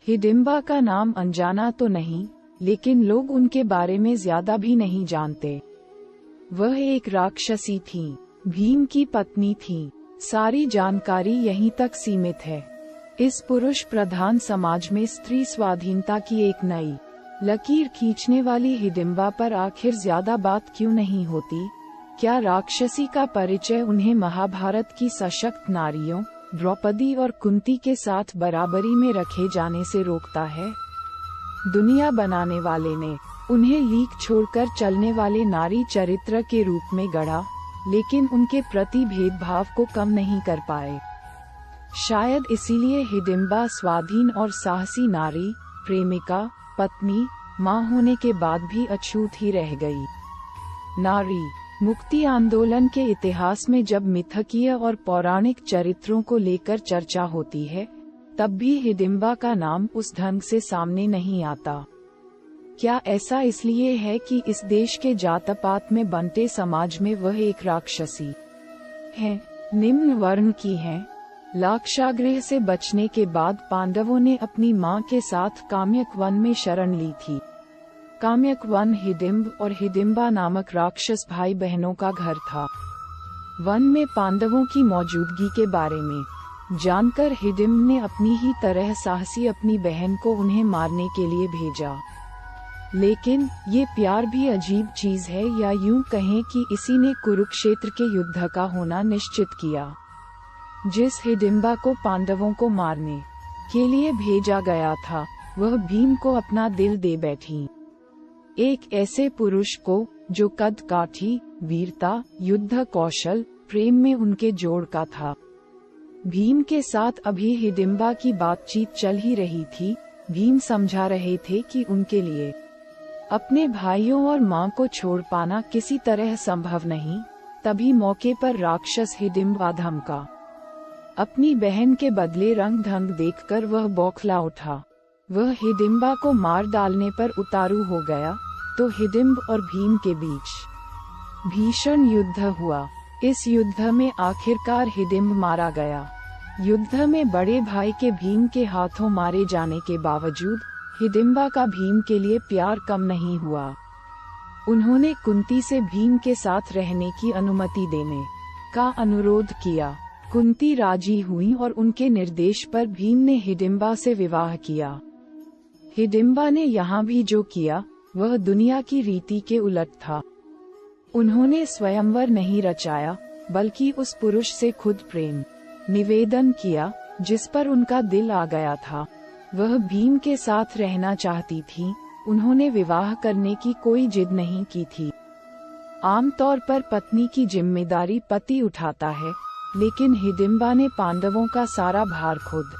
हिडिंबा का नाम अनजाना तो नहीं, लेकिन लोग उनके बारे में ज्यादा भी नहीं जानते। वह एक राक्षसी थी, भीम की पत्नी थी। सारी जानकारी यहीं तक सीमित है। इस पुरुष प्रधान समाज में स्त्री स्वाधीनता की एक नई लकीर खींचने वाली हिडिंबा पर आखिर ज्यादा बात क्यों नहीं होती? क्या राक्षसी का परिचय उन्हें महाभारत की सशक्त नारियों द्रौपदी और कुंती के साथ बराबरी में रखे जाने से रोकता है? दुनिया बनाने वाले ने उन्हें लीक छोड़कर चलने वाले नारी चरित्र के रूप में गढ़ा, लेकिन उनके प्रति भेदभाव को कम नहीं कर पाए। शायद इसीलिए हिडिंबा स्वाधीन और साहसी नारी, प्रेमिका, पत्नी, मां होने के बाद भी अछूत ही रह गई। नारी मुक्ति आंदोलन के इतिहास में जब मिथकीय और पौराणिक चरित्रों को लेकर चर्चा होती है, तब भी हिडिंबा का नाम उस ढंग से सामने नहीं आता। क्या ऐसा इसलिए है कि इस देश के जात-पात में बंटे समाज में वह एक राक्षसी है, निम्न वर्ण की है? लाक्षागृह से बचने के बाद पांडवों ने अपनी मां के साथ काम्यक वन में शरण ली थी। काम्यक वन हिडिंब और हिडिंबा नामक राक्षस भाई बहनों का घर था। वन में पांडवों की मौजूदगी के बारे में जानकर हिडिंब ने अपनी ही तरह साहसी अपनी बहन को उन्हें मारने के लिए भेजा। लेकिन ये प्यार भी अजीब चीज है, या यूं कहें कि इसी ने कुरुक्षेत्र के युद्ध का होना निश्चित किया। जिस हिडिंबा को पांडवों को मारने के लिए भेजा गया था, वह भीम को अपना दिल दे बैठी। एक ऐसे पुरुष को जो कद काठी, वीरता, युद्ध कौशल, प्रेम में उनके जोड़ का था। भीम के साथ अभी हिडिंबा की बातचीत चल ही रही थी। भीम समझा रहे थे कि उनके लिए अपने भाइयों और मां को छोड़ पाना किसी तरह संभव नहीं। तभी मौके पर राक्षस हिडिंबा धमका। अपनी बहन के बदले रंग ढंग देखकर वह बौखला उठा। वह हिडिंबा को मार डालने पर उतारू हो गया, तो हिडिंब और भीम के बीच भीषण युद्ध हुआ। इस युद्ध में आखिरकार हिडिंब मारा गया। युद्ध में बड़े भाई के भीम के हाथों मारे जाने के बावजूद हिडिंबा का भीम के लिए प्यार कम नहीं हुआ। उन्होंने कुंती से भीम के साथ रहने की अनुमति देने का अनुरोध किया। कुंती राजी हुई और उनके निर्देश पर भीम ने हिडिंबा से विवाह किया। हिडिंबा ने यहाँ भी जो किया, वह दुनिया की रीति के उलट था। उन्होंने स्वयंवर नहीं रचाया, बल्कि उस पुरुष से खुद प्रेम निवेदन किया जिस पर उनका दिल आ गया था। वह भीम के साथ रहना चाहती थी। उन्होंने विवाह करने की कोई जिद नहीं की थी। आमतौर पर पत्नी की जिम्मेदारी पति उठाता है, लेकिन हिडिंबा ने पांडवों का सारा भार खुद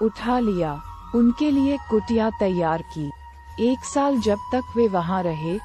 उठा लिया। उनके लिए कुटिया तैयार की। 1 साल जब तक वे वहां रहे,